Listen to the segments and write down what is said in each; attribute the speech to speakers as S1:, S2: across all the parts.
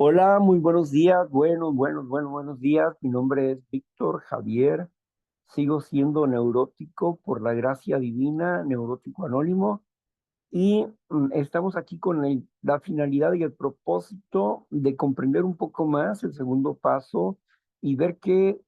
S1: Hola, muy buenos días, buenos días. Mi nombre es Víctor Javier. Sigo siendo neurótico por la gracia divina, neurótico anónimo, y estamos aquí con la finalidad y el propósito de comprender un poco más el segundo paso y ver qué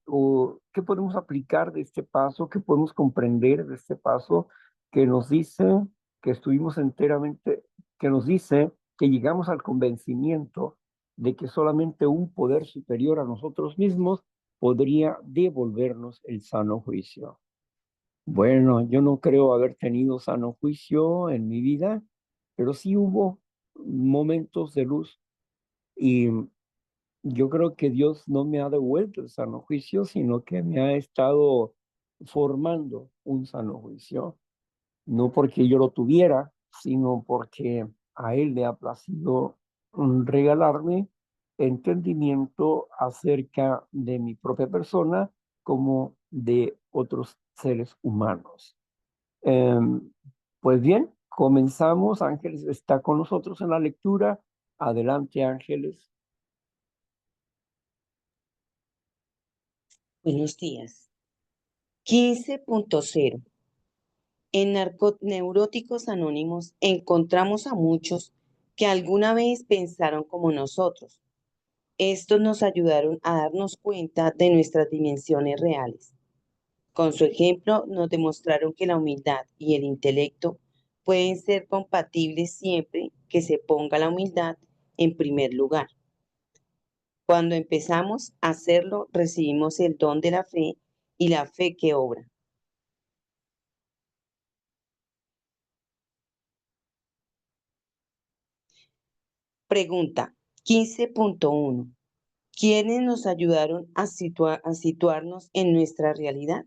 S1: podemos aplicar de este paso, qué podemos comprender de este paso que nos dice que estuvimos enteramente, que nos dice que llegamos al convencimiento de que solamente un poder superior a nosotros mismos podría devolvernos el sano juicio. Bueno, yo no creo haber tenido sano juicio en mi vida, pero sí hubo momentos de luz y yo creo que Dios no me ha devuelto el sano juicio, sino que me ha estado formando un sano juicio, no porque yo lo tuviera, sino porque a Él le ha placido regalarme entendimiento acerca de mi propia persona como de otros seres humanos. Em, pues bien, comenzamos. Ángeles está con nosotros en la lectura. Adelante, Ángeles.
S2: Buenos días. 15.0. En Neuróticos Anónimos encontramos a muchos que alguna vez pensaron como nosotros. Estos nos ayudaron a darnos cuenta de nuestras dimensiones reales. Con su ejemplo, nos demostraron que la humildad y el intelecto pueden ser compatibles siempre que se ponga la humildad en primer lugar. Cuando empezamos a hacerlo, recibimos el don de la fe y la fe que obra. Pregunta 15.1. ¿Quiénes nos ayudaron a situarnos en nuestra realidad?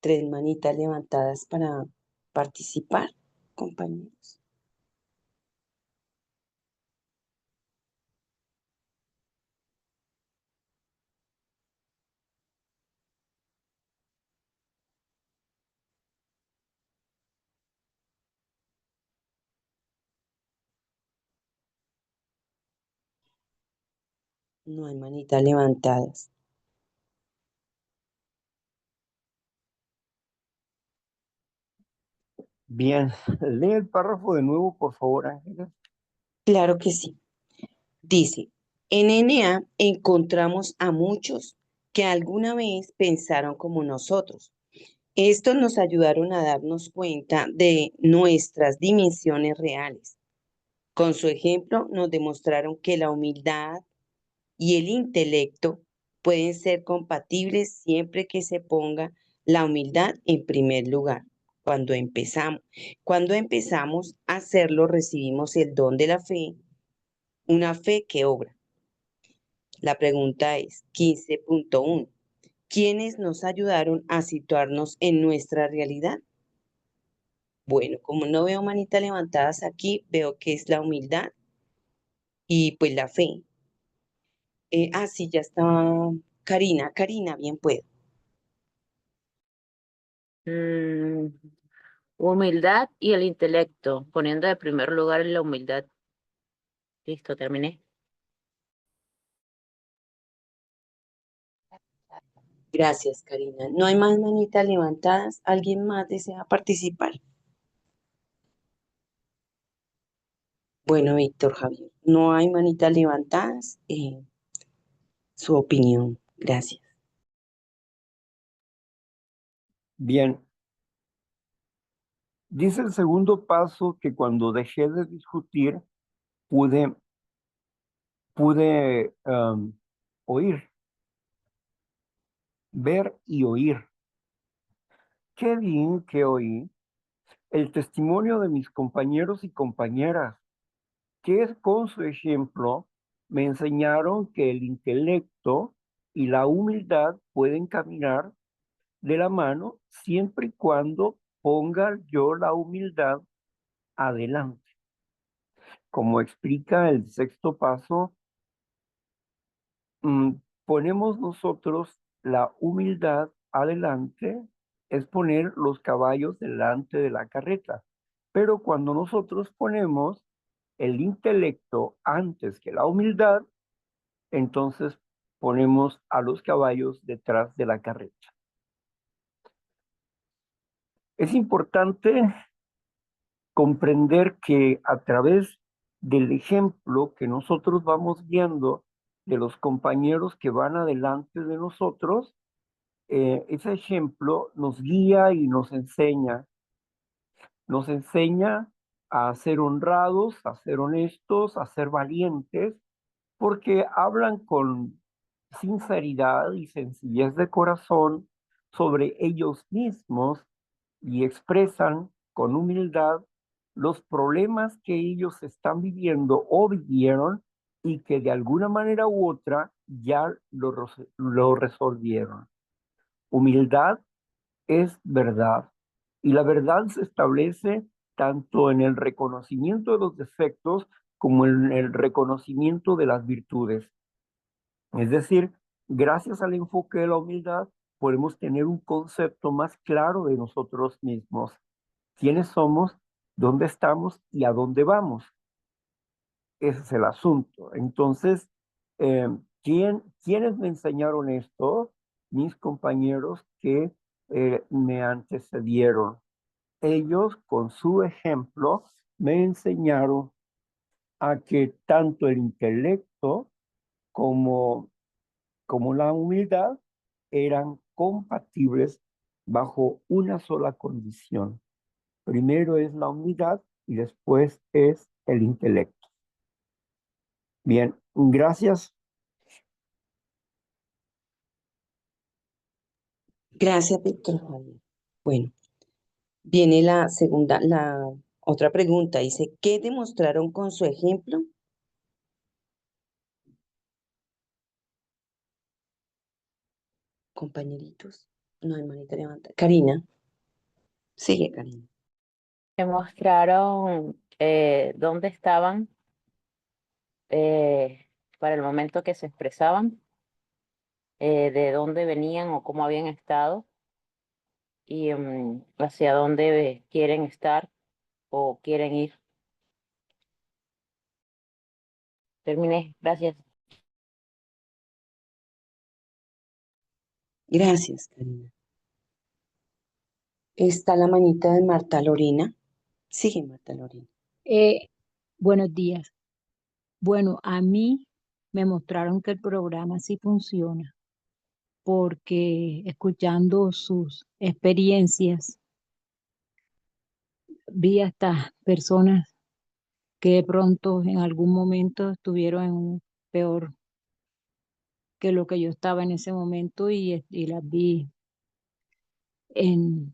S2: Tres manitas levantadas para participar, compañeros. No hay manitas levantadas.
S1: Bien, lee el párrafo de nuevo, por favor, Ángeles.
S2: Claro que sí. Dice, en NA encontramos a muchos que alguna vez pensaron como nosotros. Estos nos ayudaron a darnos cuenta de nuestras dimensiones reales. Con su ejemplo nos demostraron que la humildad y el intelecto pueden ser compatibles siempre que se ponga la humildad en primer lugar. Cuando empezamos, cuando empezamos a hacerlo, recibimos el don de la fe, una fe que obra. La pregunta es 15.1. ¿Quiénes nos ayudaron a situarnos en nuestra realidad? Bueno, como no veo manitas levantadas aquí, veo que es la humildad y pues la fe. Sí, ya está Karina. Karina, bien puedo.
S3: Mm, humildad y el intelecto, poniendo de primer lugar la humildad. Listo, terminé.
S2: Gracias, Karina. ¿No hay más manitas levantadas? ¿Alguien más desea participar? Bueno, Víctor Javier, no hay manitas levantadas. Su opinión. Gracias.
S1: Bien, dice el segundo paso que cuando dejé de discutir, pude, pude oír, ver y oír. Qué bien que oí el testimonio de mis compañeros y compañeras, que con su ejemplo me enseñaron que el intelecto y la humildad pueden caminar de la mano siempre y cuando ponga yo la humildad adelante. Como explica el sexto paso, mm, ponemos nosotros la humildad adelante, es poner los caballos delante de la carreta. Pero cuando nosotros ponemos el intelecto antes que la humildad, entonces ponemos a los caballos detrás de la carreta. Es importante comprender que a través del ejemplo que nosotros vamos viendo de los compañeros que van adelante de nosotros, ese ejemplo nos guía y nos enseña a ser honrados, a ser honestos, a ser valientes, porque hablan con sinceridad y sencillez de corazón sobre ellos mismos y expresan con humildad los problemas que ellos están viviendo o vivieron y que de alguna manera u otra ya lo resolvieron. Humildad es verdad y la verdad se establece tanto en el reconocimiento de los defectos como en el reconocimiento de las virtudes. Es decir, gracias al enfoque de la humildad podemos tener un concepto más claro de nosotros mismos, quiénes somos, dónde estamos y a dónde vamos. Ese es el asunto. Entonces, eh, ¿quiénes me enseñaron esto? Mis compañeros que me antecedieron. Ellos, con su ejemplo, me enseñaron a que tanto el intelecto como, como la humildad eran compatibles bajo una sola condición. Primero es la humildad y después es el intelecto. Bien, gracias.
S2: Gracias, Víctor Javier. Bueno, viene la otra pregunta. Dice, ¿qué demostraron con su ejemplo? Compañeritos. No hay manita levanta. Karina. Sigue, Karina.
S3: Demostraron dónde estaban para el momento que se expresaban, de dónde venían o cómo habían estado y hacia dónde quieren estar o quieren ir. Terminé. Gracias.
S2: Gracias, Karina. Está la manita de Marta Lorena. Sigue, Marta Lorena.
S4: Eh, Buenos días. Bueno, a mí me mostraron que el programa sí funciona, porque escuchando sus experiencias, vi a estas personas que de pronto en algún momento estuvieron en un peor que lo que yo estaba en ese momento y las vi en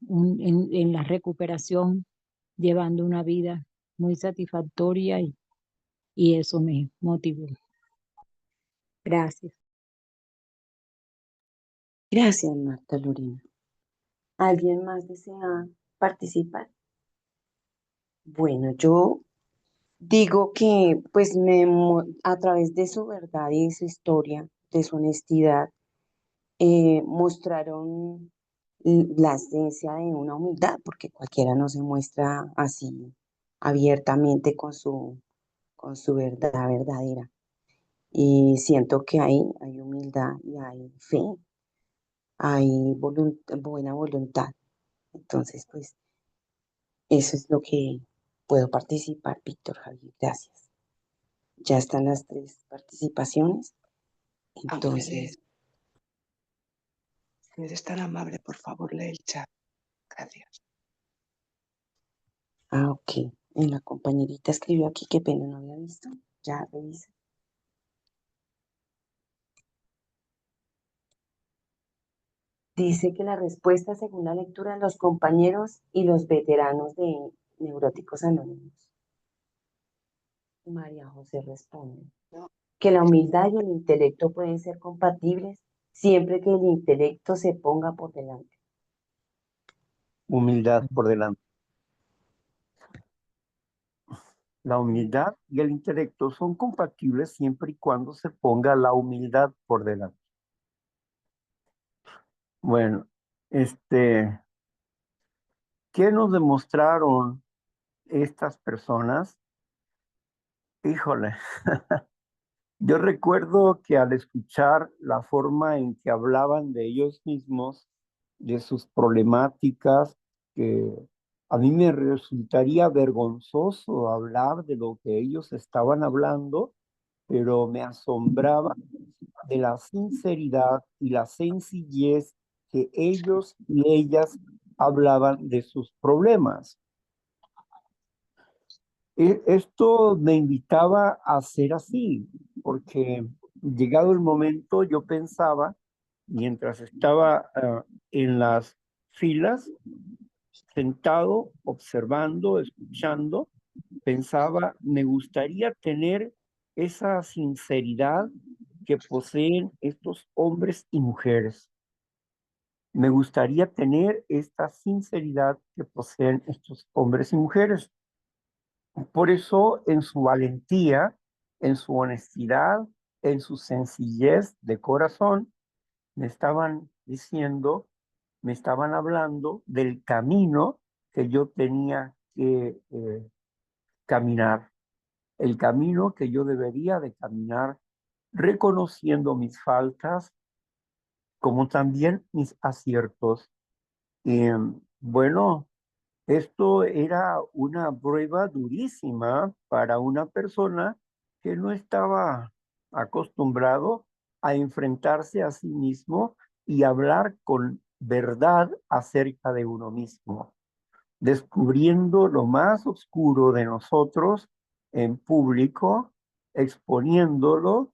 S4: la recuperación, llevando una vida muy satisfactoria y eso me motivó. Gracias.
S2: Gracias, Marta Lorena. ¿Alguien más desea participar? Bueno, yo digo que pues a través de su verdad y de su historia, de su honestidad, mostraron la esencia de una humildad, porque cualquiera no se muestra así abiertamente con su verdad verdadera. Y siento que hay humildad y hay fe, hay buena voluntad. Entonces, pues eso es lo que puedo participar, Víctor Javier. Gracias. Ya están las tres participaciones. Entonces,
S5: Si eres tan amable, por favor, lee el chat. Gracias.
S2: ok. En la compañerita escribió aquí, qué pena, no había visto. Ya revisa. Dice que la respuesta según la lectura de los compañeros y los veteranos de Neuróticos Anónimos. María José responde
S5: No.
S2: que la humildad y el intelecto pueden ser compatibles siempre que el intelecto se ponga por delante.
S1: Humildad por delante. La humildad y el intelecto son compatibles siempre y cuando se ponga la humildad por delante. Bueno, ¿qué nos demostraron estas personas? Híjole, yo recuerdo que al escuchar la forma en que hablaban de ellos mismos, de sus problemáticas, que a mí me resultaría vergonzoso hablar de lo que ellos estaban hablando, pero me asombraba de la sinceridad y la sencillez que ellos y ellas hablaban de sus problemas. Esto me invitaba a ser así, porque llegado el momento yo pensaba, mientras estaba en las filas, sentado, observando, escuchando, pensaba, me gustaría tener esa sinceridad que poseen estos hombres y mujeres. Me gustaría tener esta sinceridad que poseen estos hombres y mujeres. Por eso, en su valentía, en su honestidad, en su sencillez de corazón, me estaban diciendo, me estaban hablando del camino que yo tenía que caminar, el camino que yo debería de caminar, reconociendo mis faltas como también mis aciertos. Y bueno, esto era una prueba durísima para una persona que no estaba acostumbrado a enfrentarse a sí mismo y hablar con verdad acerca de uno mismo, descubriendo lo más oscuro de nosotros en público, exponiéndolo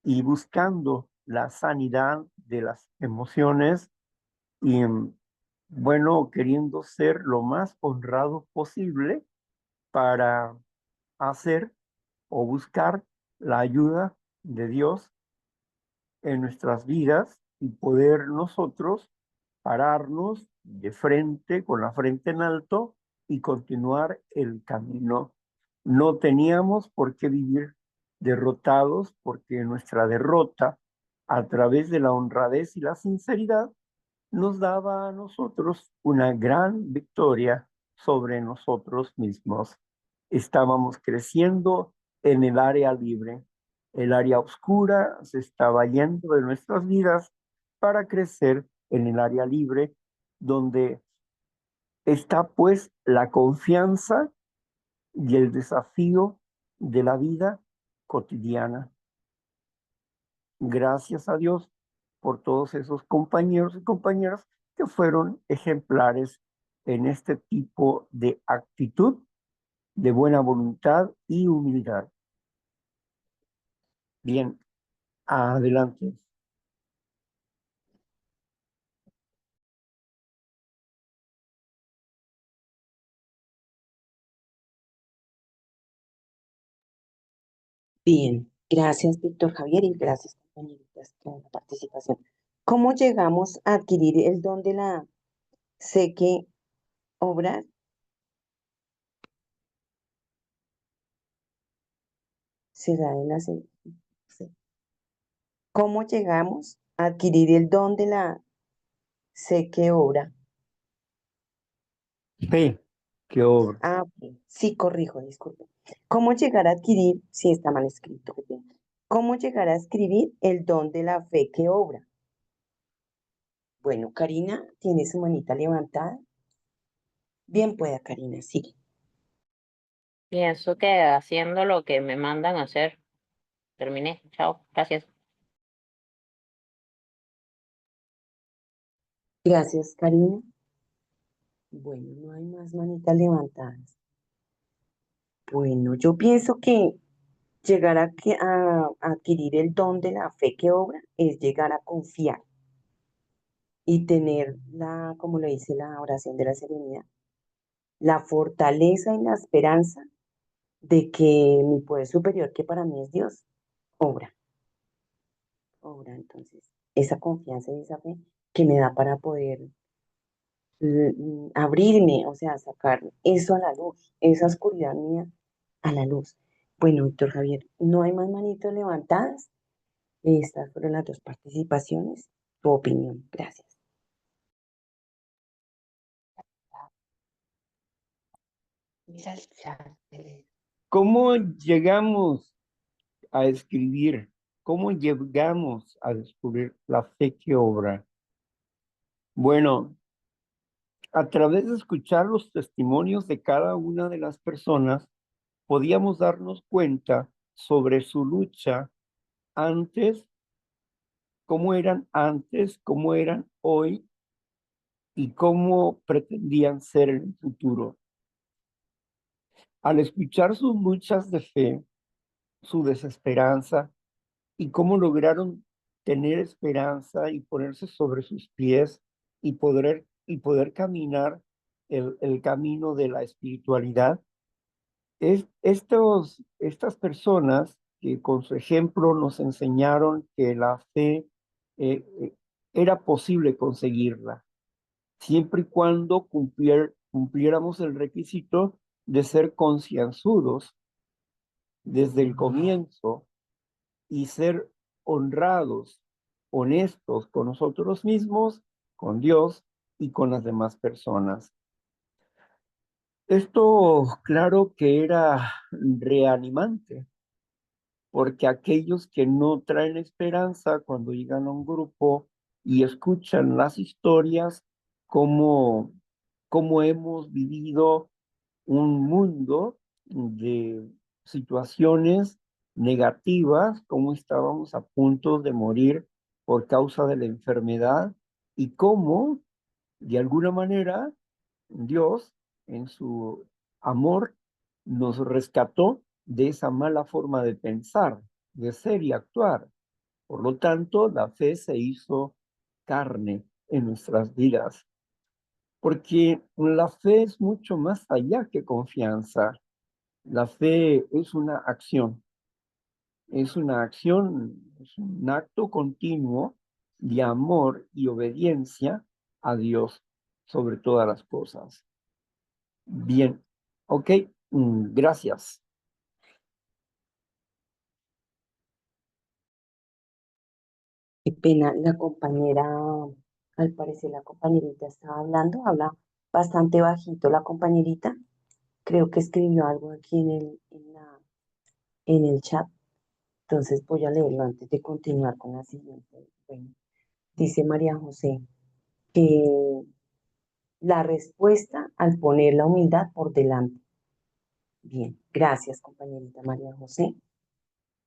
S1: y buscando la sanidad de las emociones y bueno, queriendo ser lo más honrado posible para hacer o buscar la ayuda de Dios en nuestras vidas y poder nosotros pararnos de frente, con la frente en alto y continuar el camino. No teníamos por qué vivir derrotados porque nuestra derrota, a través de la honradez y la sinceridad, nos daba a nosotros una gran victoria sobre nosotros mismos. Estábamos creciendo en el área libre. El área oscura se estaba yendo de nuestras vidas para crecer en el área libre, donde está pues la confianza y el desafío de la vida cotidiana. Gracias a Dios por todos esos compañeros y compañeras que fueron ejemplares en este tipo de actitud de buena voluntad y humildad. Bien, adelante.
S2: Bien, gracias, Víctor Javier, y gracias, compañeritas, por la participación. ¿Cómo llegamos a adquirir el don de la sé que obrar? ¿Será de la sé? Sí. ¿Cómo llegamos a adquirir el don de la sé que obra?
S1: Fe, que obra.
S2: Ah, ok. Sí, corrijo, disculpe. ¿Cómo llegar a adquirir, si está mal escrito, qué pena. ¿Cómo llegar a escribir el don de la fe que obra? Bueno, Karina tiene su manita levantada. Bien pueda, Karina, sigue.
S3: Pienso que haciendo lo que me mandan a hacer. Terminé. Chao. Gracias.
S2: Gracias, Karina. Bueno, no hay más manitas levantadas. Bueno, yo pienso que llegar a adquirir el don de la fe que obra es llegar a confiar y tener la, como lo dice la oración de la serenidad, la fortaleza y la esperanza de que mi poder superior, que para mí es Dios, obra, obra. Entonces, esa confianza y esa fe que me da para poder abrirme, o sea, sacar eso a la luz, esa oscuridad mía a la luz. Bueno, Víctor Javier, no hay más manitos levantadas. Estas fueron las dos participaciones. Tu opinión. Gracias.
S5: Mira el chat.
S1: ¿Cómo llegamos a escribir? ¿Cómo llegamos a descubrir la fe que obra? Bueno, a través de escuchar los testimonios de cada una de las personas, podíamos darnos cuenta sobre su lucha antes, cómo eran hoy y cómo pretendían ser en el futuro. Al escuchar sus luchas de fe, su desesperanza y cómo lograron tener esperanza y ponerse sobre sus pies y poder caminar el camino de la espiritualidad, estas personas que con su ejemplo nos enseñaron que la fe era posible conseguirla, siempre y cuando cumpliéramos el requisito de ser concienzudos desde el comienzo y ser honrados, honestos con nosotros mismos, con Dios y con las demás personas. Esto, claro que era reanimante, porque aquellos que no traen esperanza cuando llegan a un grupo y escuchan las historias, cómo hemos vivido un mundo de situaciones negativas, cómo estábamos a punto de morir por causa de la enfermedad y cómo, de alguna manera, Dios, en su amor, nos rescató de esa mala forma de pensar, de ser y actuar. Por lo tanto, la fe se hizo carne en nuestras vidas, porque la fe es mucho más allá que confianza. La fe es un acto continuo de amor y obediencia a Dios sobre todas las cosas. Bien, ok, gracias.
S2: Qué pena, la compañera, al parecer la compañerita estaba hablando, habla bastante bajito la compañerita. Creo que escribió algo aquí en el chat. Entonces voy a leerlo antes de continuar con la siguiente. Bueno, dice María José que la respuesta al poner la humildad por delante. Bien, gracias compañerita María José.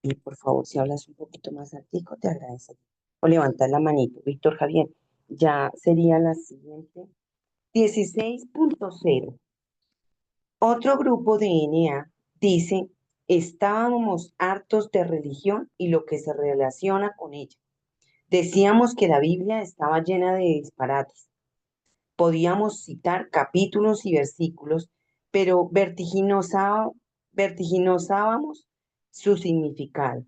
S2: Y por favor, si hablas un poquito más altico, te agradecería. O levantar la manito. Víctor Javier, ya sería la siguiente. 16.0. Otro grupo de NA dice, estábamos hartos de religión y lo que se relaciona con ella. Decíamos que la Biblia estaba llena de disparates. Podíamos citar capítulos y versículos, pero vertiginosábamos su significado.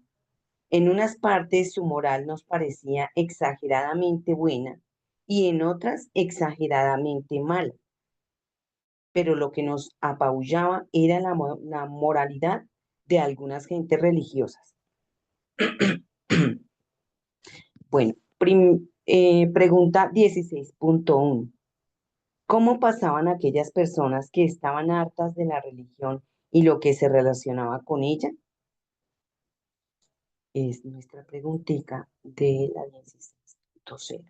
S2: En unas partes su moral nos parecía exageradamente buena y en otras exageradamente mala. Pero lo que nos apabullaba era la moralidad de algunas gentes religiosas. Bueno, pregunta 16.1. ¿Cómo pasaban aquellas personas que estaban hartas de la religión y lo que se relacionaba con ella? Es nuestra preguntita de la 16.0.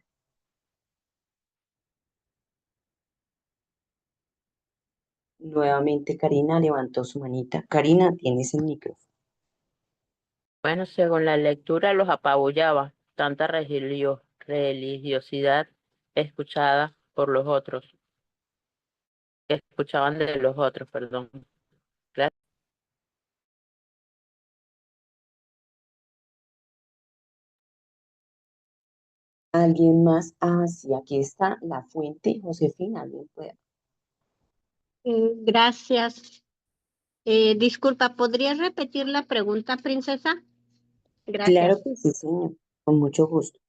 S2: Nuevamente Karina levantó su manita. Karina, tienes el micrófono.
S3: Bueno, según la lectura los apabullaba tanta religiosidad escuchada por los otros, que escuchaban de los otros, perdón. Gracias.
S2: ¿Alguien más? Ah, sí, aquí está la fuente, Josefina. ¿Alguien puede?
S6: Gracias. Disculpa, ¿podrías repetir la pregunta, princesa?
S2: Claro
S6: Gracias.
S2: que sí, señor. Con mucho gusto.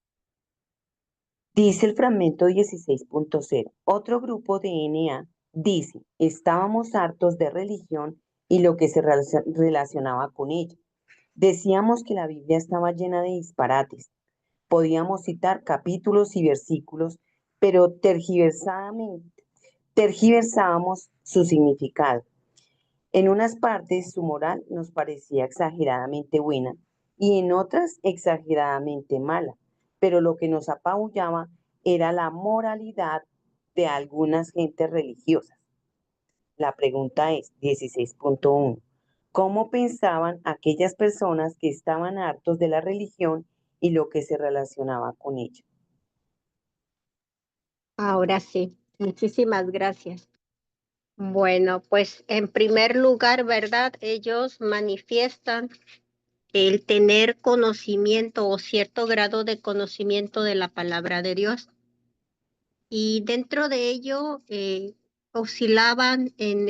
S2: Dice el fragmento 16.0. Otro grupo de NA dice, estábamos hartos de religión y lo que se relacionaba con ella. Decíamos que la Biblia estaba llena de disparates. Podíamos citar capítulos y versículos, pero tergiversábamos su significado. En unas partes su moral nos parecía exageradamente buena y en otras exageradamente mala, pero lo que nos apabullaba era la moralidad de algunas gentes religiosas. La pregunta es 16.1. ¿Cómo pensaban aquellas personas que estaban hartos de la religión y lo que se relacionaba con ella?
S6: Ahora sí, muchísimas gracias. Bueno, pues en primer lugar, ¿verdad? Ellos manifiestan el tener conocimiento o cierto grado de conocimiento de la palabra de Dios. Y dentro de ello oscilaban en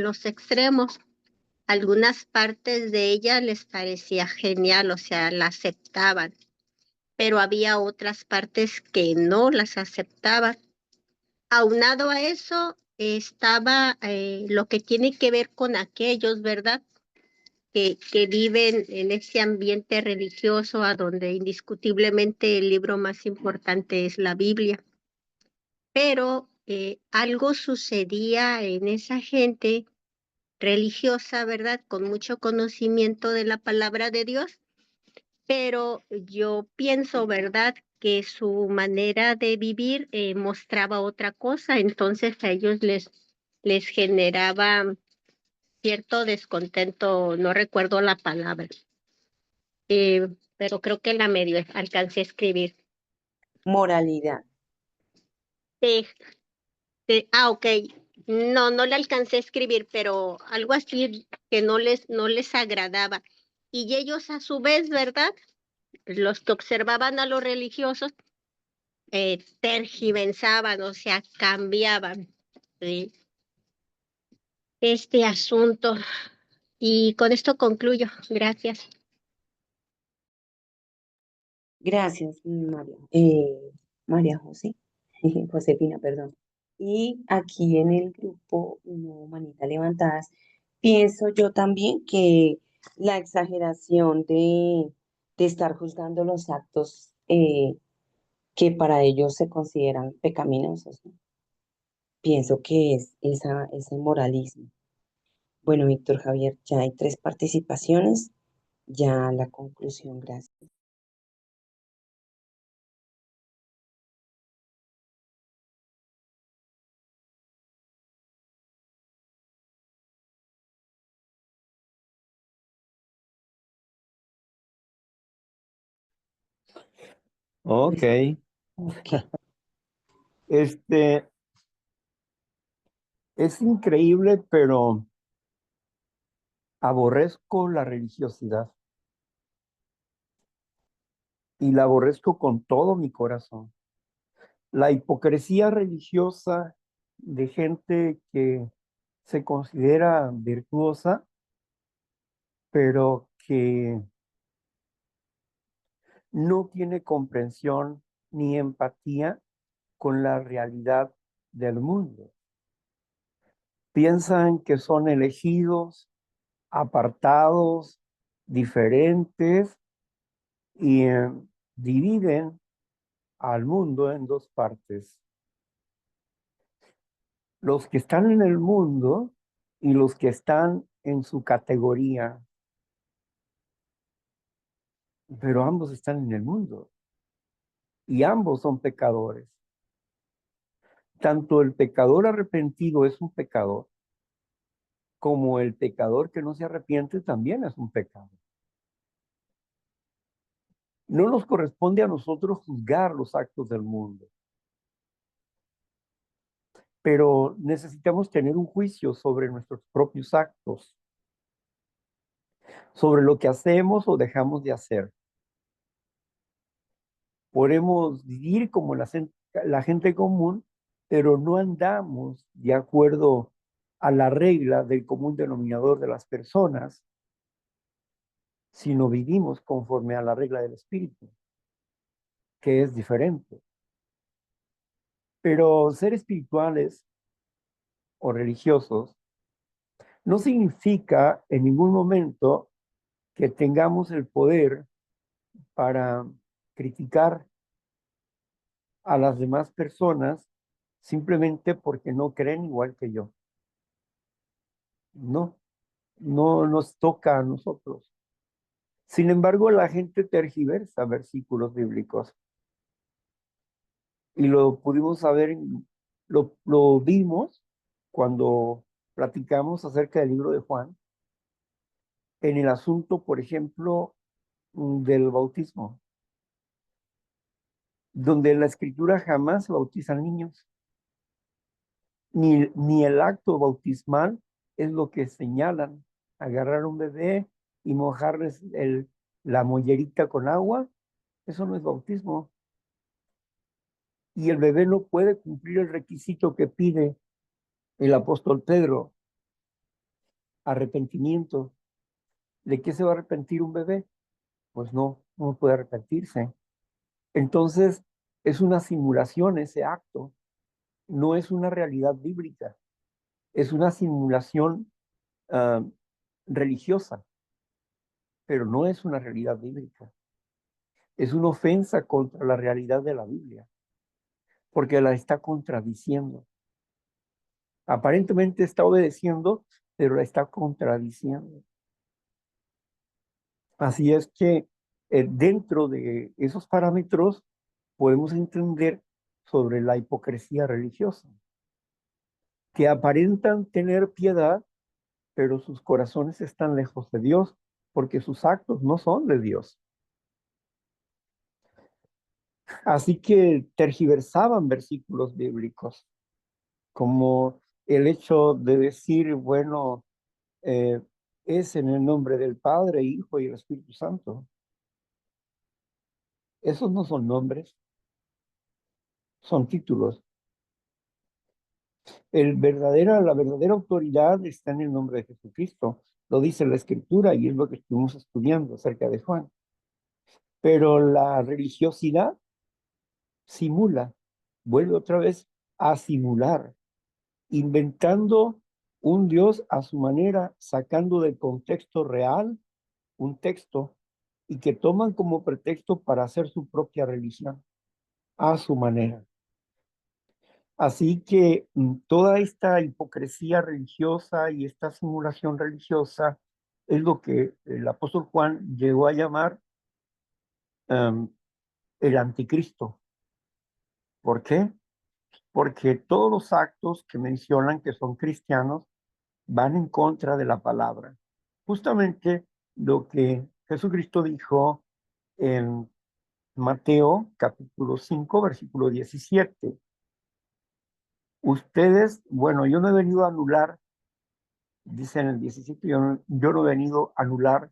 S6: los extremos. Algunas partes de ella les parecía genial, o sea, la aceptaban, pero había otras partes que no las aceptaban. Aunado a eso, estaba lo que tiene que ver con aquellos, ¿verdad? Que viven en ese ambiente religioso a donde indiscutiblemente el libro más importante es la Biblia. Pero algo sucedía en esa gente religiosa, ¿verdad? Con mucho conocimiento de la palabra de Dios, pero yo pienso, ¿verdad? Que su manera de vivir mostraba otra cosa, entonces a ellos les generaba cierto descontento, no recuerdo la palabra, pero creo que la medio alcancé a escribir.
S2: Moralidad.
S6: Sí, ok. No, no le alcancé a escribir, pero algo así que no les agradaba. Y ellos a su vez, ¿verdad? Los que observaban a los religiosos, tergiversaban, o sea, cambiaban este asunto. Y con esto concluyo. Gracias.
S2: Gracias, María. María José, Josefina, perdón. Y aquí en el grupo, no, manita levantadas, pienso yo también que la exageración de estar juzgando los actos que para ellos se consideran pecaminosos, ¿no? Pienso que es ese moralismo. Bueno, Víctor Javier, ya hay 3 participaciones, ya la conclusión, gracias.
S1: Ok.
S2: Ok.
S1: Este, es increíble, pero aborrezco la religiosidad y la aborrezco con todo mi corazón. La hipocresía religiosa de gente que se considera virtuosa, pero que no tiene comprensión ni empatía con la realidad del mundo. Piensan que son elegidos, apartados, diferentes y dividen al mundo en 2 partes. Los que están en el mundo y los que están en su categoría, pero ambos están en el mundo y ambos son pecadores. Tanto el pecador arrepentido es un pecador, como el pecador que no se arrepiente también es un pecador. No nos corresponde a nosotros juzgar los actos del mundo, pero necesitamos tener un juicio sobre nuestros propios actos, sobre lo que hacemos o dejamos de hacer. Podemos vivir como la gente común, pero no andamos de acuerdo a la regla del común denominador de las personas, sino vivimos conforme a la regla del Espíritu, que es diferente. Pero ser espirituales o religiosos no significa en ningún momento que tengamos el poder para criticar a las demás personas simplemente porque no creen igual que yo. No, no nos toca a nosotros. Sin embargo, la gente tergiversa versículos bíblicos y lo pudimos saber, lo vimos cuando platicamos acerca del libro de Juan, en el asunto, por ejemplo, del bautismo, donde en la escritura jamás bautizan niños, ni el acto bautismal es lo que señalan, agarrar un bebé y mojarles la mollerita con agua, eso no es bautismo. Y el bebé no puede cumplir el requisito que pide el apóstol Pedro, arrepentimiento. ¿De qué se va a arrepentir un bebé? Pues no puede arrepentirse. Entonces, es una simulación ese acto, no es una realidad bíblica, es una simulación religiosa, pero no es una realidad bíblica. Es una ofensa contra la realidad de la Biblia, porque la está contradiciendo. Aparentemente está obedeciendo, pero la está contradiciendo. Así es que dentro de esos parámetros podemos entender sobre la hipocresía religiosa, que aparentan tener piedad, pero sus corazones están lejos de Dios, porque sus actos no son de Dios. Así que tergiversaban versículos bíblicos, como el hecho de decir, bueno, es en el nombre del Padre, Hijo y el Espíritu Santo. Esos no son nombres, son títulos. La verdadera autoridad está en el nombre de Jesucristo. Lo dice la Escritura y es lo que estuvimos estudiando acerca de Juan. Pero la religiosidad simula, vuelve otra vez a simular, inventando un Dios a su manera, sacando del contexto real un texto y que toman como pretexto para hacer su propia religión a su manera. Así que toda esta hipocresía religiosa y esta simulación religiosa es lo que el apóstol Juan llegó a llamar el anticristo. ¿Por qué? Porque todos los actos que mencionan que son cristianos van en contra de la palabra. Justamente lo que Jesucristo dijo en Mateo capítulo 5, versículo 17. Ustedes, bueno, yo no he venido a anular, dice en el 17, yo no he venido a anular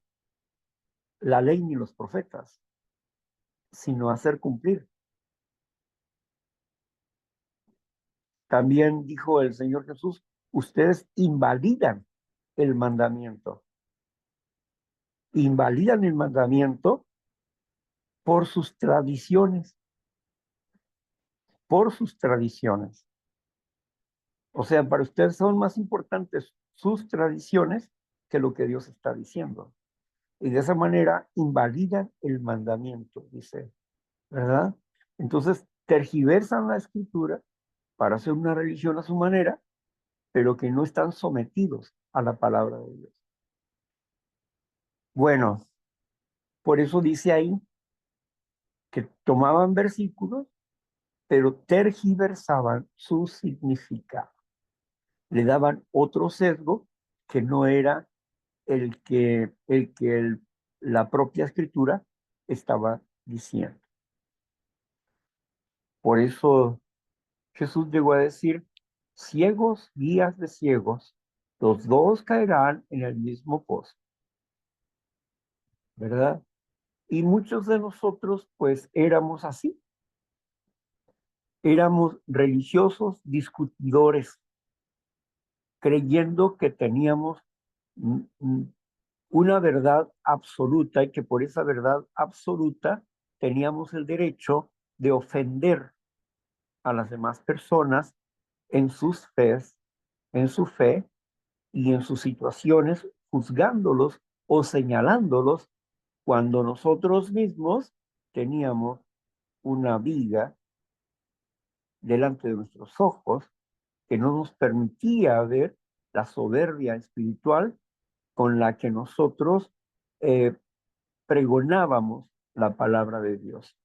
S1: la ley ni los profetas, sino a hacer cumplir. También dijo el Señor Jesús, ustedes invalidan el mandamiento. Invalidan el mandamiento por sus tradiciones, por sus tradiciones. O sea, para ustedes son más importantes sus tradiciones que lo que Dios está diciendo. Y de esa manera invalidan el mandamiento, dice, ¿verdad? Entonces, tergiversan la escritura para hacer una religión a su manera, pero que no están sometidos a la palabra de Dios. Bueno, por eso dice ahí que tomaban versículos, pero tergiversaban su significado. Le daban otro sesgo que no era la propia escritura estaba diciendo. Por eso Jesús llegó a decir, ciegos, guías de ciegos, los dos caerán en el mismo pozo, ¿verdad? Y muchos de nosotros, pues, éramos así. Éramos religiosos discutidores, creyendo que teníamos una verdad absoluta y que por esa verdad absoluta teníamos el derecho de ofender a las demás personas en sus fes, en su fe y en sus situaciones, juzgándolos o señalándolos cuando nosotros mismos teníamos una viga delante de nuestros ojos que no nos permitía ver la soberbia espiritual con la que nosotros pregonábamos la palabra de Dios.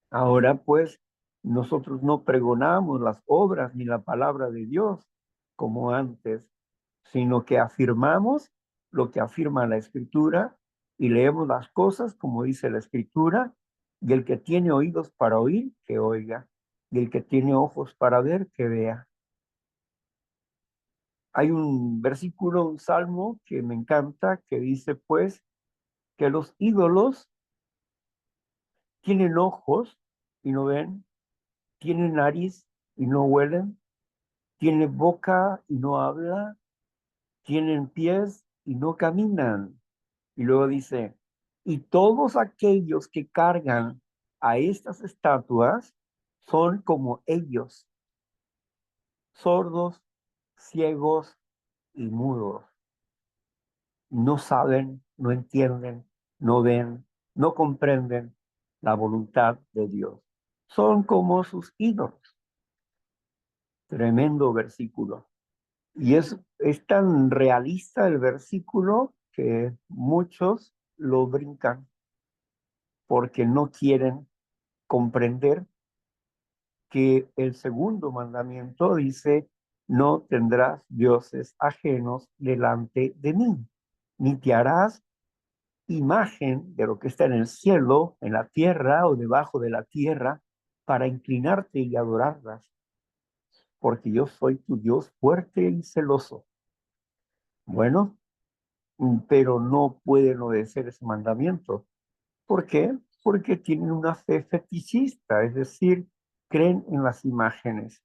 S1: Ahora pues nosotros no pregonamos las obras ni la palabra de Dios como antes, sino que afirmamos lo que afirma la Escritura y leemos las cosas como dice la Escritura, y el que tiene oídos para oír, que oiga, y el que tiene ojos para ver, que vea. Hay un versículo, un salmo que me encanta, que dice pues que los ídolos tienen ojos y no ven, tienen nariz y no huelen, tienen boca y no habla, tienen pies y no caminan. Y luego dice, y todos aquellos que cargan a estas estatuas son como ellos, sordos, ciegos y mudos. No saben, no entienden, no ven, no comprenden la voluntad de Dios. Son como sus ídolos. Tremendo versículo. Y es tan realista el versículo que muchos lo brincan porque no quieren comprender que el segundo mandamiento dice, no tendrás dioses ajenos delante de mí, ni te harás imagen de lo que está en el cielo, en la tierra o debajo de la tierra, para inclinarte y adorarlas, porque yo soy tu Dios fuerte y celoso. Bueno, pero no pueden obedecer ese mandamiento. ¿Por qué? Porque tienen una fe fetichista, es decir, creen en las imágenes,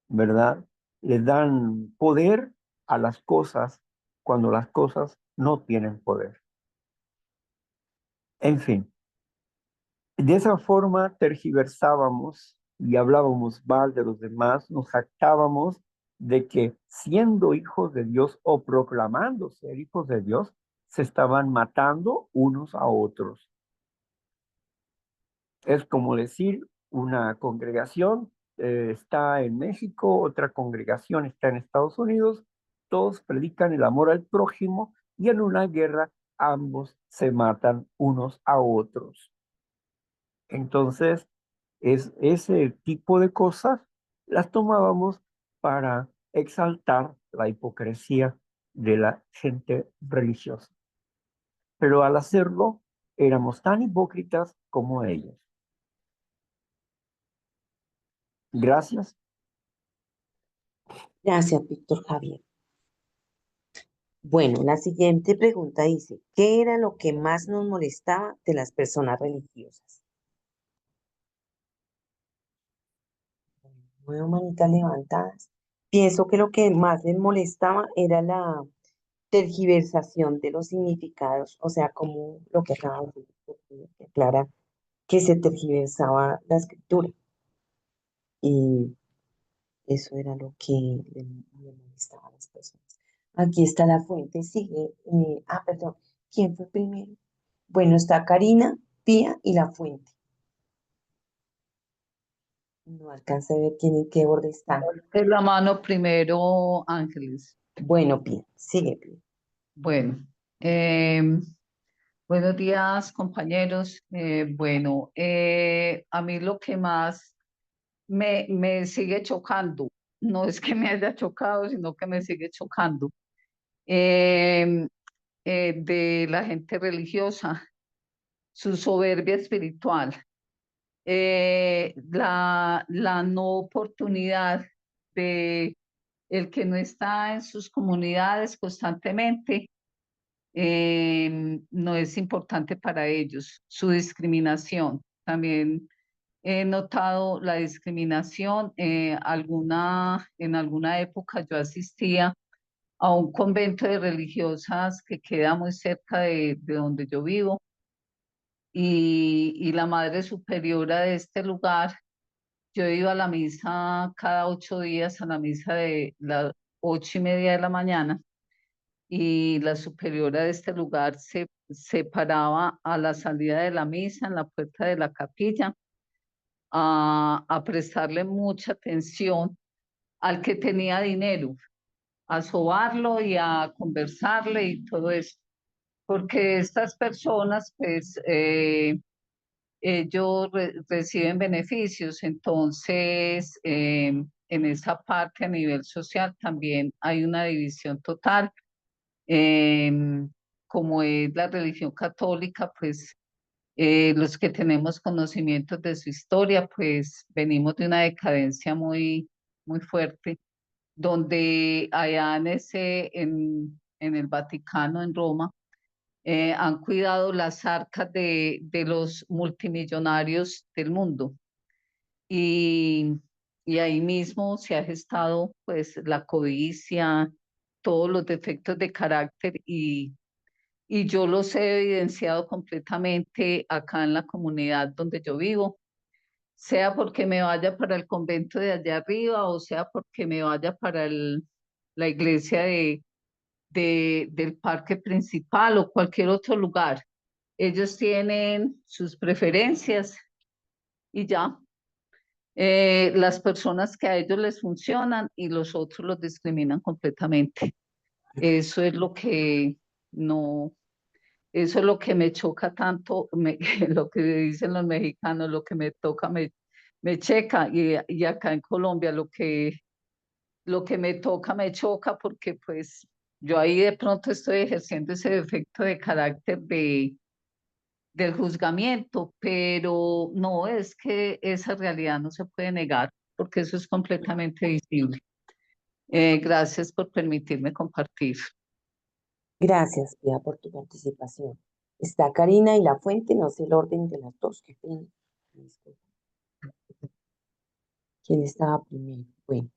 S1: ¿verdad? Le dan poder a las cosas cuando las cosas no tienen poder. En fin, de esa forma tergiversábamos y hablábamos mal de los demás, nos jactábamos de que siendo hijos de Dios o proclamando ser hijos de Dios, se estaban matando unos a otros. Es como decir, una congregación está en México, otra congregación está en Estados Unidos, todos predican el amor al prójimo y en una guerra ambos se matan unos a otros. Entonces, ese tipo de cosas las tomábamos para exaltar la hipocresía de la gente religiosa. Pero al hacerlo, éramos tan hipócritas como ellos. Gracias.
S2: Gracias, Víctor Javier. Bueno, la siguiente pregunta dice, ¿qué era lo que más nos molestaba de las personas religiosas? Nueve manitas levantadas. Pienso que lo que más les molestaba era la tergiversación de los significados, o sea, como lo que acaba de decir, que aclara que se tergiversaba la escritura. Y eso era lo que le molestaba a las personas. Aquí está la fuente, sigue. Perdón, ¿quién fue primero? Bueno, está Karina, Pía y la fuente. No alcancé a ver quién en qué orden están.
S7: Es la mano primero, Ángeles.
S2: Bueno, Pía, sigue, Pía.
S7: Bueno, buenos días, compañeros. A mí lo que más me sigue chocando, no es que me haya chocado, sino que me sigue chocando, em, de la gente religiosa, su soberbia espiritual, la no oportunidad de el que no está en sus comunidades constantemente, no es importante para ellos. Su discriminación. También he notado la discriminación. En alguna época yo asistía a un convento de religiosas que queda muy cerca de donde yo vivo, y la madre superiora de este lugar, yo iba a la misa cada 8 días, a la misa de las 8:30 de la mañana, y la superiora de este lugar se paraba a la salida de la misa, en la puerta de la capilla, a prestarle mucha atención al que tenía dinero, a sobarlo y a conversarle y todo eso, porque estas personas, pues, ellos reciben beneficios, entonces en esa parte a nivel social también hay una división total. Como es la religión católica, pues los que tenemos conocimientos de su historia, pues venimos de una decadencia muy, muy fuerte, donde allá en el Vaticano, en Roma, han cuidado las arcas de los multimillonarios del mundo. Y, y ahí mismo se ha gestado pues la codicia, todos los defectos de carácter y yo los he evidenciado completamente acá en la comunidad donde yo vivo, sea porque me vaya para el convento de allá arriba o sea porque me vaya para la iglesia del parque principal o cualquier otro lugar. Ellos tienen sus preferencias y ya. Las personas que a ellos les funcionan y los otros los discriminan completamente. Eso es lo que no, eso es lo que me choca tanto, lo que dicen los mexicanos, lo que me toca me checa y acá en Colombia lo que me toca me choca porque pues yo ahí de pronto estoy ejerciendo ese defecto de carácter del juzgamiento, pero no es que esa realidad no se puede negar porque eso es completamente visible. Gracias por permitirme compartir.
S2: Gracias, Pia, por tu participación. Está Karina y La Fuente, no sé el orden de las dos, qué pena. Disculpa. ¿Quién estaba primero? Bueno,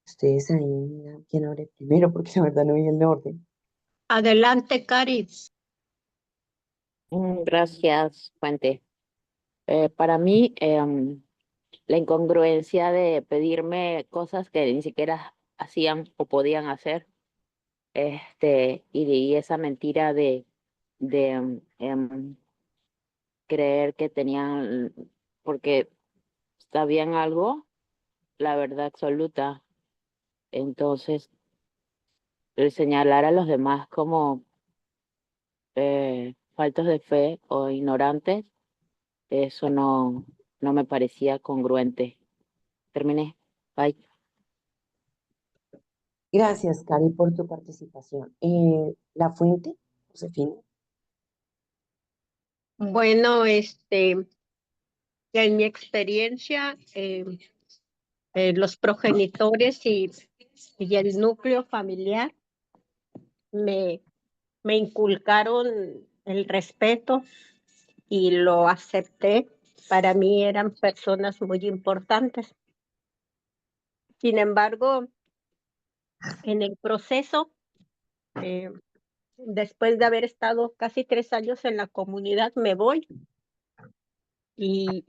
S2: ustedes ahí miran quién abre primero, porque la verdad no vi el orden.
S6: Adelante, Cari.
S3: Gracias, Fuente. Para mí, la incongruencia de pedirme cosas que ni siquiera hacían o podían hacer, y esa mentira de creer que tenían, porque sabían algo, la verdad absoluta. Entonces, el señalar a los demás como faltos de fe o ignorantes, eso no me parecía congruente. Terminé. Bye.
S2: Gracias, Cari, por tu participación. La Fuente, Josefina.
S6: Bueno, en mi experiencia, los progenitores y el núcleo familiar me, me inculcaron el respeto y lo acepté. Para mí eran personas muy importantes. Sin embargo, en el proceso, eh, después de haber estado casi 3 años en la comunidad, me voy y,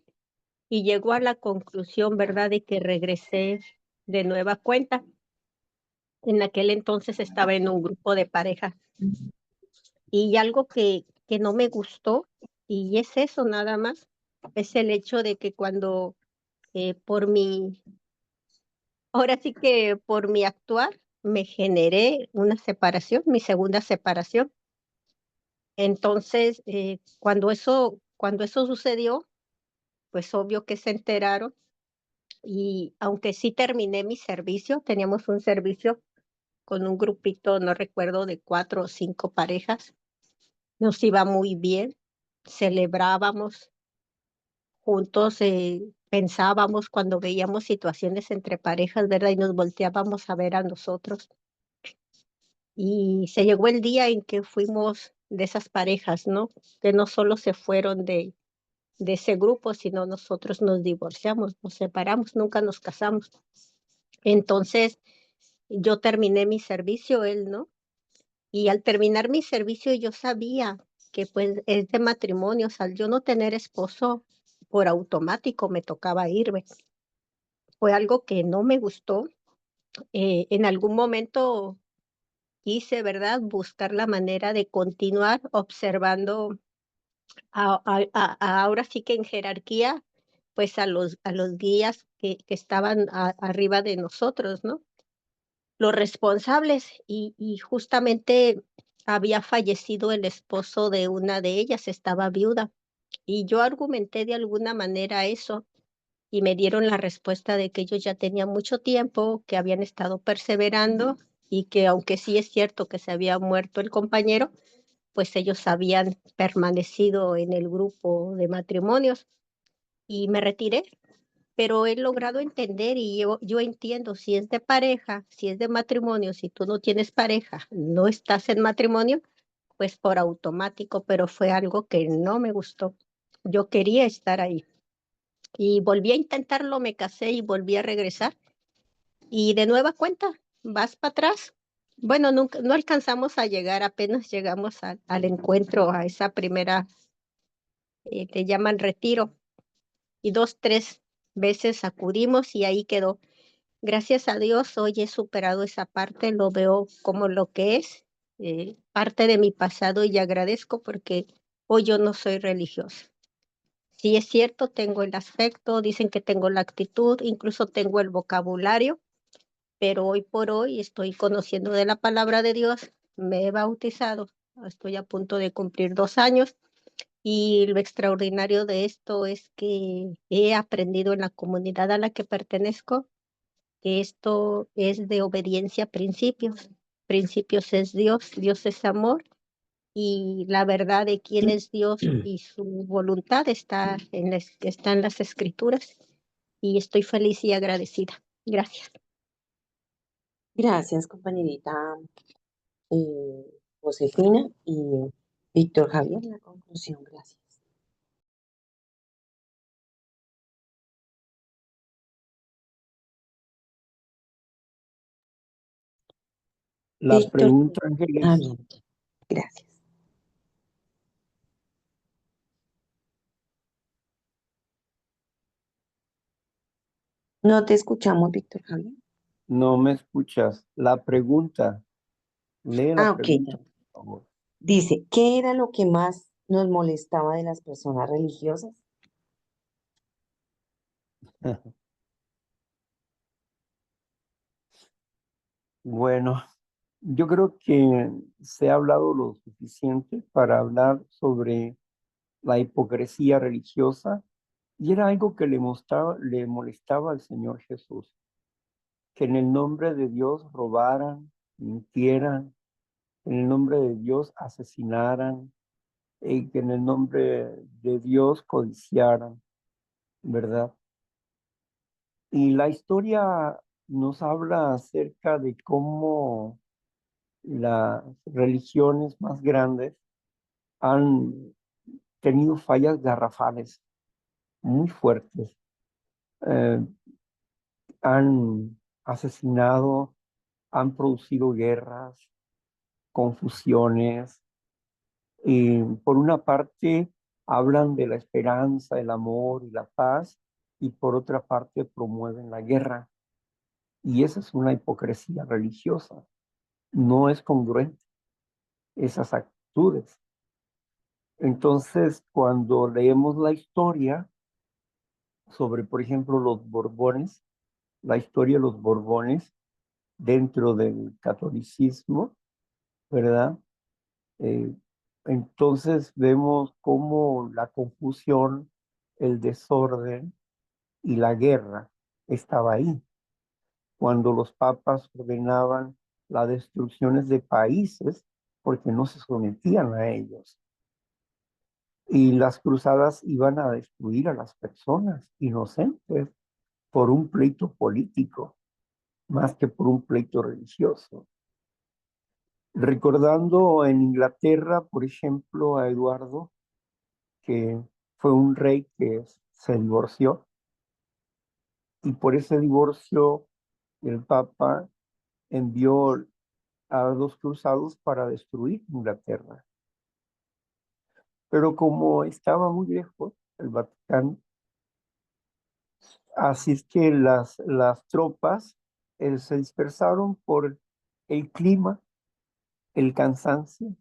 S6: y llego a la conclusión, ¿verdad?, de que regresé de nueva cuenta. En aquel entonces estaba en un grupo de pareja y algo que no me gustó, y es eso nada más, es el hecho de que cuando ahora sí que por mi actuar, me generé una separación, mi segunda separación. Entonces, cuando eso sucedió, pues obvio que se enteraron y aunque sí terminé mi servicio, teníamos un servicio con un grupito, no recuerdo, de 4 o 5 parejas, nos iba muy bien, celebrábamos juntos, pensábamos cuando veíamos situaciones entre parejas, ¿verdad? Y nos volteábamos a ver a nosotros. Y se llegó el día en que fuimos de esas parejas, ¿no? Que no solo se fueron de ese grupo, sino nosotros nos divorciamos, nos separamos, nunca nos casamos. Entonces, yo terminé mi servicio, él no. Y al terminar mi servicio, yo sabía que pues este matrimonio, o sea, al yo no tener esposo, por automático me tocaba irme. Fue algo que no me gustó. En algún momento quise, ¿verdad?, buscar la manera de continuar observando ahora sí que en jerarquía, pues a los guías que estaban arriba de nosotros, ¿no? los responsables y justamente había fallecido el esposo de una de ellas, estaba viuda. Y yo argumenté de alguna manera eso y me dieron la respuesta de que ellos ya tenían mucho tiempo, que habían estado perseverando y que aunque sí es cierto que se había muerto el compañero, pues ellos habían permanecido en el grupo de matrimonios y me retiré, pero he logrado entender y yo entiendo si es de pareja, si es de matrimonio, si tú no tienes pareja, no estás en matrimonio, pues por automático, pero fue algo que no me gustó. Yo quería estar ahí y volví a intentarlo, me casé y volví a regresar y de nueva cuenta, vas para atrás. Bueno, nunca, no alcanzamos a llegar, apenas llegamos al encuentro, a esa primera, le llaman retiro, y 2, 3 veces acudimos y ahí quedó. Gracias a Dios, hoy he superado esa parte, lo veo como lo que es, parte de mi pasado y agradezco porque hoy yo no soy religiosa. Sí es cierto, tengo el aspecto, dicen que tengo la actitud, incluso tengo el vocabulario, pero hoy por hoy estoy conociendo de la palabra de Dios, me he bautizado, estoy a punto de cumplir 2 años y lo extraordinario de esto es que he aprendido en la comunidad a la que pertenezco que esto es de obediencia a principios. Principios es Dios, Dios es amor y la verdad de quién es Dios y su voluntad está en las escrituras y estoy feliz y agradecida. Gracias.
S2: Gracias, compañerita eh, Josefina y Víctor Javier. La conclusión, gracias.
S1: La
S2: Víctor,
S1: pregunta, Ángeles,
S2: bien, gracias. No te escuchamos, Víctor Javier.
S1: no me escuchas. La pregunta, lee la
S2: Ok,
S1: pregunta,
S2: ya.
S1: por favor.
S2: Dice, ¿qué era lo que más nos molestaba de las personas religiosas?
S1: Bueno, yo creo que se ha hablado lo suficiente para hablar sobre la hipocresía religiosa y era algo que le molestaba al Señor Jesús, que en el nombre de Dios robaran, mintieran, en el nombre de Dios asesinaran, y que en el nombre de Dios codiciaran, ¿verdad? Y la historia nos habla acerca de cómo las religiones más grandes han tenido fallas garrafales muy fuertes. Eh, Han asesinado, han producido guerras, confusiones, y por una parte hablan de la esperanza, el amor y la paz, y por otra parte promueven la guerra. Y esa es una hipocresía religiosa. No es congruente esas actitudes. Entonces, cuando leemos la historia sobre, por ejemplo, los Borbones, la historia de los Borbones dentro del catolicismo, ¿verdad? Eh, entonces vemos cómo la confusión, el desorden y la guerra estaba ahí. Cuando los papas ordenaban las destrucciones de países porque no se sometían a ellos. Y las cruzadas iban a destruir a las personas inocentes por un pleito político, más que por un pleito religioso. Recordando en Inglaterra, por ejemplo, a Eduardo, que fue un rey que se divorció, y por ese divorcio el Papa envió a los cruzados para destruir Inglaterra. Pero como estaba muy lejos el Vaticano, así es que las tropas se dispersaron por el clima, el cansancio,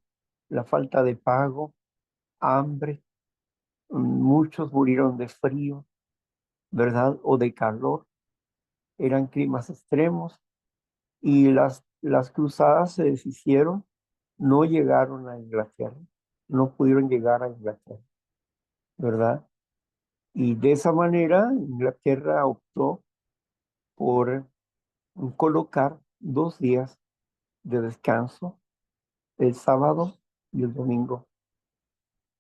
S1: la falta de pago, hambre. Muchos murieron de frío, ¿verdad? O de calor. Eran climas extremos y las cruzadas se deshicieron, no llegaron a Inglaterra, no pudieron llegar a Inglaterra, ¿verdad? Y de esa manera Inglaterra optó por colocar 2 días de descanso, el sábado y el domingo,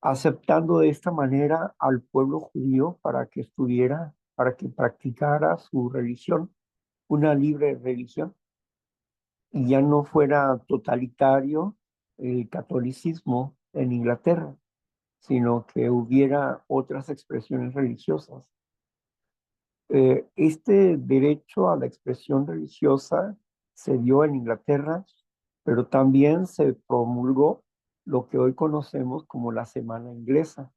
S1: aceptando de esta manera al pueblo judío para que practicara su religión, una libre religión, y ya no fuera totalitario el catolicismo en Inglaterra, sino que hubiera otras expresiones religiosas. Este derecho a la expresión religiosa se dio en Inglaterra, pero también se promulgó lo que hoy conocemos como la Semana Inglesa,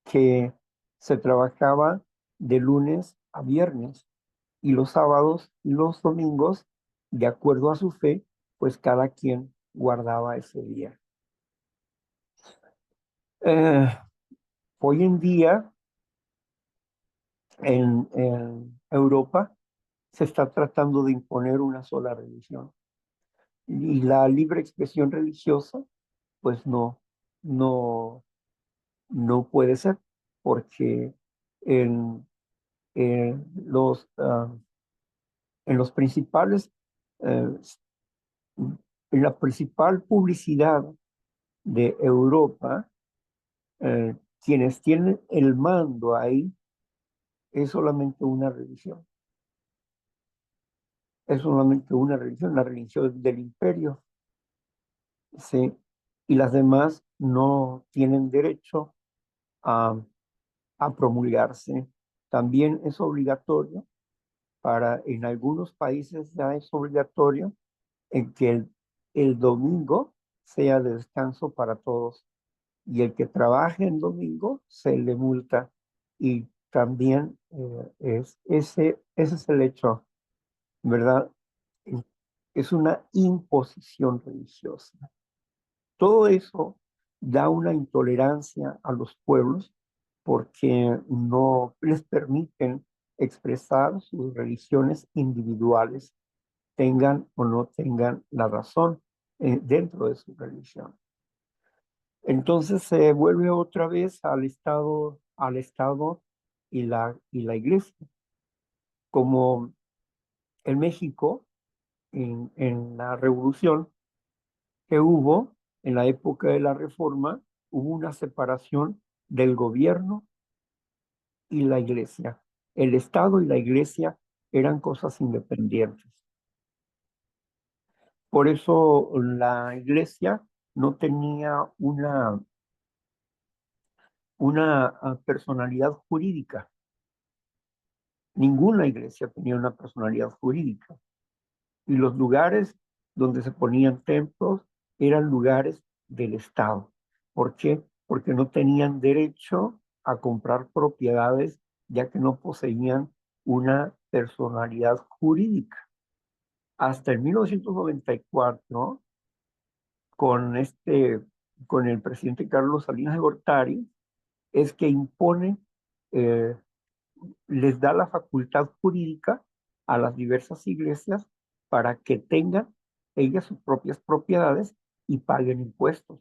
S1: que se trabajaba de lunes a viernes y los sábados y los domingos, de acuerdo a su fe, pues cada quien guardaba ese día. Hoy en día en Europa se está tratando de imponer una sola religión y la libre expresión religiosa pues no, no puede ser porque en, en los, ah, en los principales, eh, en la principal publicidad de Europa, quienes tienen el mando ahí es solamente una religión. Es solamente una religión, la religión del imperio, ¿sí? Y las demás no tienen derecho a, a promulgarse. También es obligatorio en algunos países ya es obligatorio en que el domingo sea de descanso para todos y el que trabaje en domingo se le multa y también ese es el hecho, ¿verdad? Es una imposición religiosa. Todo eso da una intolerancia a los pueblos porque no les permiten expresar sus religiones individuales, tengan o no tengan la razón dentro de su religión. Entonces se vuelve otra vez al Estado y la iglesia. Como en México, en la revolución que hubo, en la época de la Reforma, hubo una separación del gobierno y la iglesia. El Estado y la iglesia eran cosas independientes. Por eso la iglesia no tenía una personalidad jurídica. Ninguna iglesia tenía una personalidad jurídica. Y los lugares donde se ponían templos eran lugares del Estado. ¿Por qué? Porque no tenían derecho a comprar propiedades ya que no poseían una personalidad jurídica. Hasta el 1994, con el presidente Carlos Salinas de Gortari, es que impone, eh, les da la facultad jurídica a las diversas iglesias para que tengan ellas sus propias propiedades y paguen impuestos.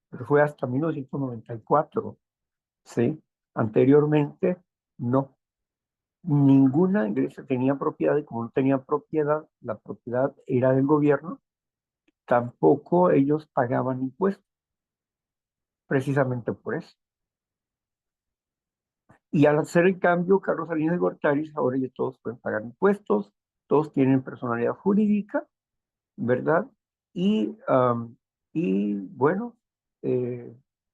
S1: Pero fue hasta 1994, ¿sí? Anteriormente, no. Ninguna iglesia tenía propiedad y como no tenía propiedad, la propiedad era del gobierno, tampoco ellos pagaban impuestos, precisamente por eso. Y al hacer el cambio, Carlos Salinas de Gortari, ahora ya todos pueden pagar impuestos, todos tienen personalidad jurídica, ¿verdad? Y bueno,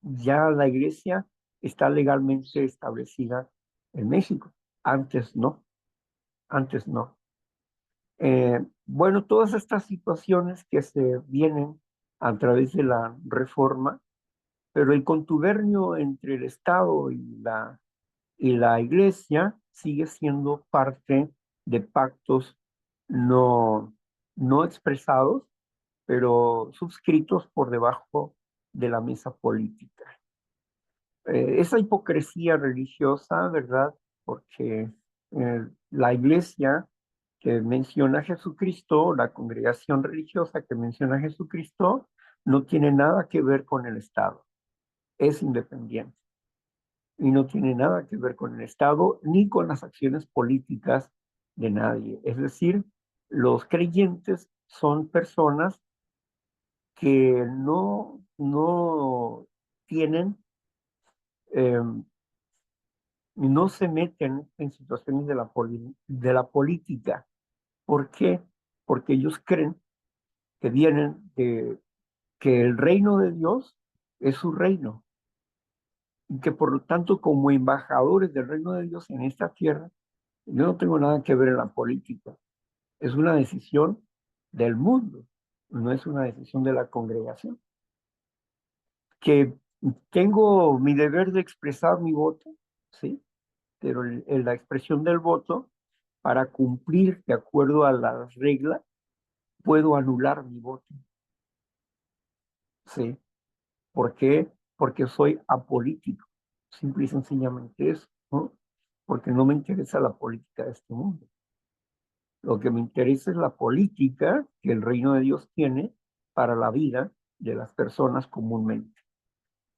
S1: ya la iglesia está legalmente establecida en México. Antes no, antes no. Bueno, todas estas situaciones que se vienen a través de la reforma, pero el contubernio entre el Estado y la iglesia sigue siendo parte de pactos no expresados, pero suscritos por debajo de la mesa política. Esa hipocresía religiosa, ¿verdad? Porque la iglesia que menciona a Jesucristo, la congregación religiosa que menciona a Jesucristo, no tiene nada que ver con el Estado, es independiente y no tiene nada que ver con el Estado ni con las acciones políticas de nadie. Es decir, los creyentes son personas que no tienen, no se meten en situaciones de la política. ¿Por qué? Porque ellos creen que vienen de que el reino de Dios es su reino y que por lo tanto como embajadores del reino de Dios en esta tierra, yo no tengo nada que ver en la política. Es una decisión del mundo, no es una decisión de la congregación. Que tengo mi deber de expresar mi voto, ¿sí? Pero en la expresión del voto, para cumplir de acuerdo a las reglas, puedo anular mi voto, ¿sí? ¿Por qué? Porque soy apolítico, simple y sencillamente eso, ¿no? Porque no me interesa la política de este mundo. Lo que me interesa es la política que el reino de Dios tiene para la vida de las personas comúnmente.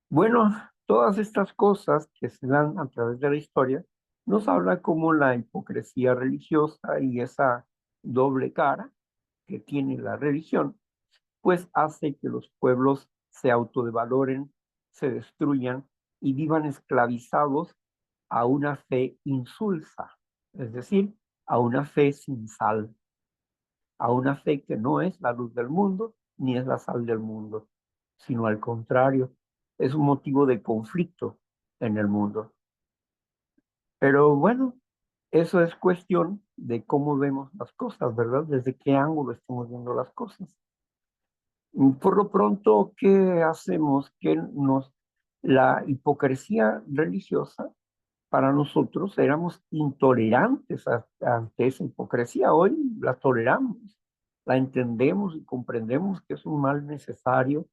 S1: Bueno, todas estas cosas que se dan a través de la historia nos habla como la hipocresía religiosa y esa doble cara que tiene la religión, pues hace que los pueblos se autodevaloren, se destruyan y vivan esclavizados a una fe insulsa, es decir, a una fe sin sal, a una fe que no es la luz del mundo ni es la sal del mundo, sino al contrario, es un motivo de conflicto en el mundo. Pero bueno, eso es cuestión de cómo vemos las cosas, ¿verdad? Desde qué ángulo estamos viendo las cosas. Por lo pronto, ¿qué hacemos? La hipocresía religiosa, para nosotros éramos intolerantes ante esa hipocresía. Hoy la toleramos, la entendemos y comprendemos que es un mal necesario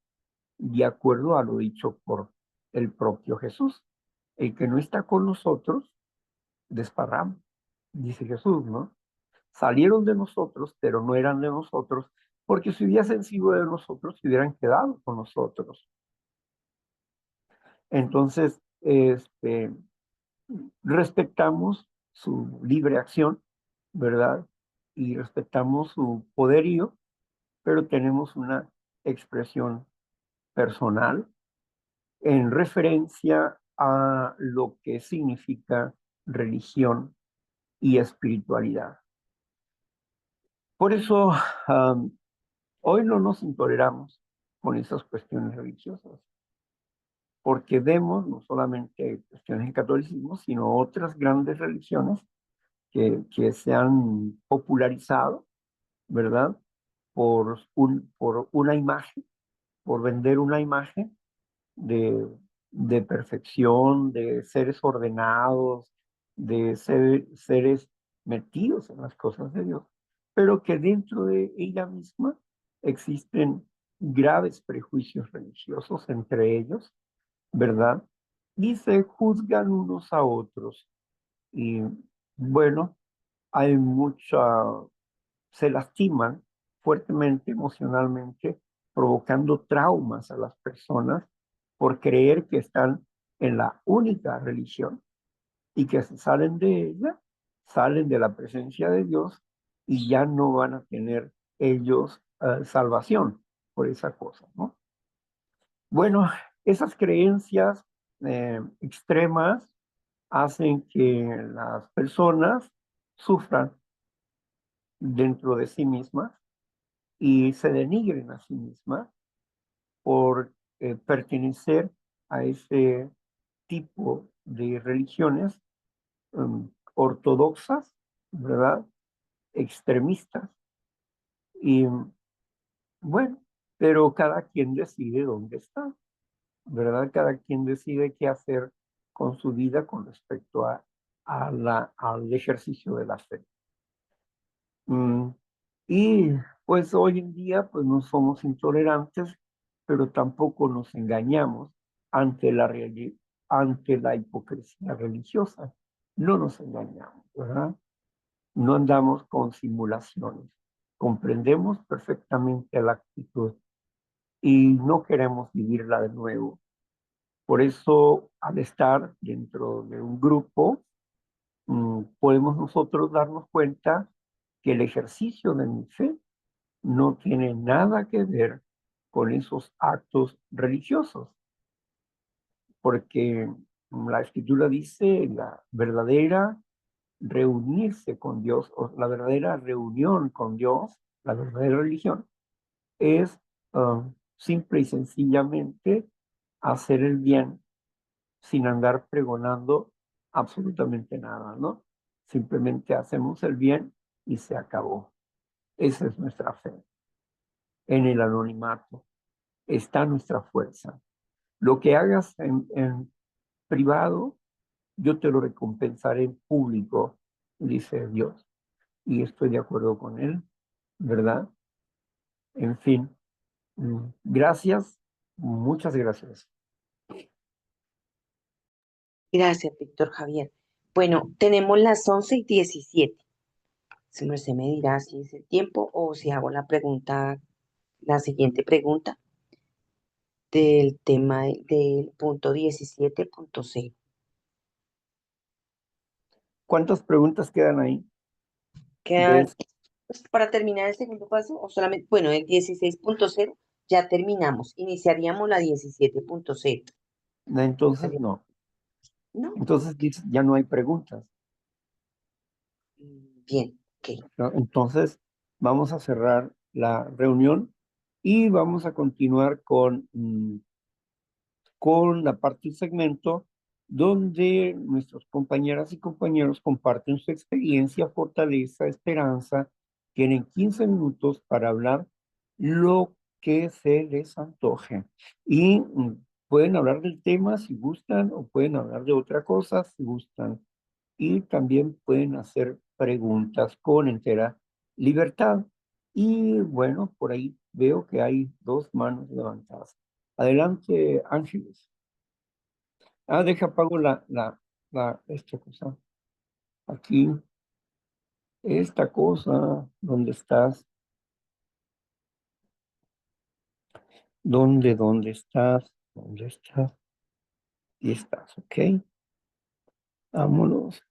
S1: de acuerdo a lo dicho por el propio Jesús. El que no está con nosotros, desparrama, dice Jesús, ¿no? Salieron de nosotros, pero no eran de nosotros, porque si hubiesen sido de nosotros, se hubieran quedado con nosotros. Entonces, respetamos su libre acción, ¿verdad? Y respetamos su poderío, pero tenemos una expresión personal en referencia a lo que significa religión y espiritualidad. Por eso, hoy no nos intoleramos con esas cuestiones religiosas, porque vemos no solamente cuestiones del catolicismo, sino otras grandes religiones que se han popularizado, ¿verdad? Por una imagen, por vender una imagen de perfección, de seres ordenados, de seres metidos en las cosas de Dios, pero que dentro de ella misma existen graves prejuicios religiosos entre ellos, ¿verdad? Y se juzgan unos a otros. Y bueno, hay se lastiman fuertemente emocionalmente, provocando traumas a las personas por creer que están en la única religión y que si salen de ella, salen de la presencia de Dios y ya no van a tener ellos salvación por esa cosa, ¿no? Bueno, esas creencias extremas hacen que las personas sufran dentro de sí mismas y se denigren a sí mismas por pertenecer a ese tipo de religiones ortodoxas, ¿verdad? Extremistas. Y bueno, pero cada quien decide dónde está, ¿verdad? Cada quien decide qué hacer con su vida con respecto al ejercicio de la fe. Y pues hoy en día pues no somos intolerantes, pero tampoco nos engañamos ante ante la hipocresía religiosa. No nos engañamos, ¿verdad? no andamos con simulaciones. Comprendemos perfectamente la actitud y no queremos vivirla de nuevo. Por eso, al estar dentro de un grupo, podemos nosotros darnos cuenta que el ejercicio de mi fe no tiene nada que ver con esos actos religiosos, porque la escritura dice la verdadera reunirse con Dios, o la verdadera reunión con Dios, la verdadera religión, es simple y sencillamente hacer el bien sin andar pregonando absolutamente nada, ¿no? Simplemente hacemos el bien y se acabó. Esa es nuestra fe. En el anonimato está nuestra fuerza. Lo que hagas en privado, yo te lo recompensaré en público, dice Dios. Y estoy de acuerdo con él, ¿verdad? En fin, gracias, muchas gracias.
S2: Gracias, Víctor Javier. Bueno, tenemos las 11:17. Si se me dirá si es el tiempo o si hago la siguiente pregunta del tema del punto 17.0.
S1: ¿Cuántas preguntas quedan ahí?
S2: Quedan, pues, para terminar el segundo paso, o solamente, bueno, el 16.0 ya terminamos. Iniciaríamos la 17.0.
S1: Entonces, no.
S2: ¿No?
S1: Entonces ya no hay preguntas.
S2: Bien, ok.
S1: ¿No? Entonces, vamos a cerrar la reunión y vamos a continuar con la parte del segmento donde nuestros compañeras y compañeros comparten su experiencia, fortaleza, esperanza. Tienen 15 minutos para hablar lo que se les antoje. Y pueden hablar del tema si gustan o pueden hablar de otra cosa si gustan. Y también pueden hacer preguntas con entera libertad. Y bueno, por ahí veo que hay 2 manos levantadas. Adelante, Ángeles. Deja, apago esta cosa. Aquí, esta cosa, ¿dónde estás? ¿Dónde estás? ¿Dónde estás? Y estás, ¿ok? Vámonos.